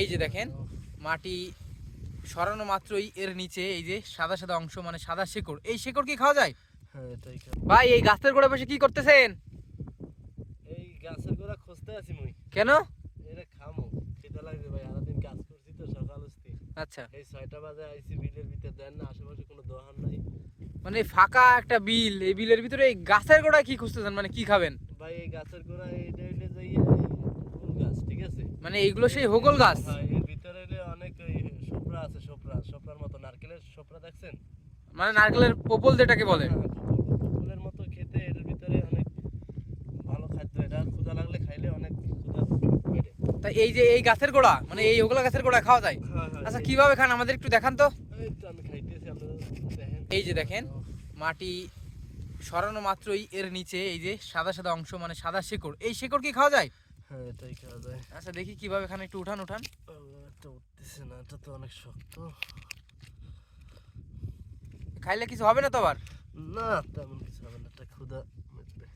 এই যে দেখেন মাটি সরানো মাত্রই এর নিচে এই যে সাদা সাদা অংশ মানে সাদা শেকড়, এই শেকড় কি খাওয়া যায়? হ্যাঁ এটাই ভাই এই গাছের গোড়া বসে কি করতেছেন? এই গাছের গোড়া খুঁজতে আছি মুই। কেন? এটা খামো, খিদা লাগবে ভাই, সারাদিন কাজ করছি তো সকাল হস্তি। আচ্ছা, এই 6টা বাজে আইছি, বিলের ভিতর দেন না, আশেপাশে কোনো দোকান নাই। মানে ফাঁকা একটা বিল, এই বিলের ভিতরে এই গাছের গোড়া কি খুঁজতেছেন? মানে কি খাবেন? ভাই এই গাছের গোড়া এইটা হইলে যাই ফুল গাছ, ঠিক আছে? মানে এইগুলো সেই হোগল গাছ? হ্যাঁ, এর ভিতরে হইলে অনেক ওই সোপরা আছে, সোপরার মতো, নারকেলের সোপরা দেখছেন? মানে নারকেলের পোপল যেটাকে বলে। হ্যাঁ, ফুলের মতো খেতে, এর ভিতরে অনেক ভালো খাদ্য, এটা ক্ষুধা লাগলে খাইলে অনেক ক্ষুধা মেটে। তা এই যে এই গাছের গোড়া মানে এই ওগুলা গাছের গোড়া খাওয়া যায়? হ্যাঁ হ্যাঁ। আচ্ছা কিভাবে খান আমাদের একটু দেখান তো। এই তো আমি খাইতেছি, আপনারা দেখেন। এই যে দেখেন মাটি সরানো মাত্রই এর নিচে এই যে সাদা সাদা অংশ মানে সাদা শেকড়, এই শেকড় কি খাওয়া যায়? হ্যাঁ এটাই খাওয়া যায়। আচ্ছা দেখি কিভাবে খান, একটু উঠান উঠান। এটা উঠতেছে না, এটা তো অনেক শক্ত। খাইলে কিছু হবে না তো আবার? না তেমন কিছু হবে না, এটা ক্ষুধা মিটবে।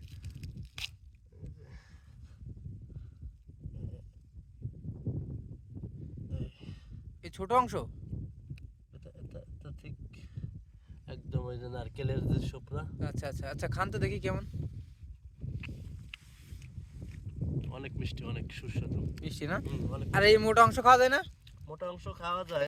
এই ছোট অংশ? এটা ঠিক একদম ওই যে নারকেলের যে সোপরা। আচ্ছা আচ্ছা আচ্ছা, খান তো দেখি কেমন। অনেক মিষ্টি, অনেক সুস্বাদু। মিষ্টি না? অনেক। আর এই মোটা অংশ খাওয়া যায় না? মোটা অংশ খাওয়া যায়।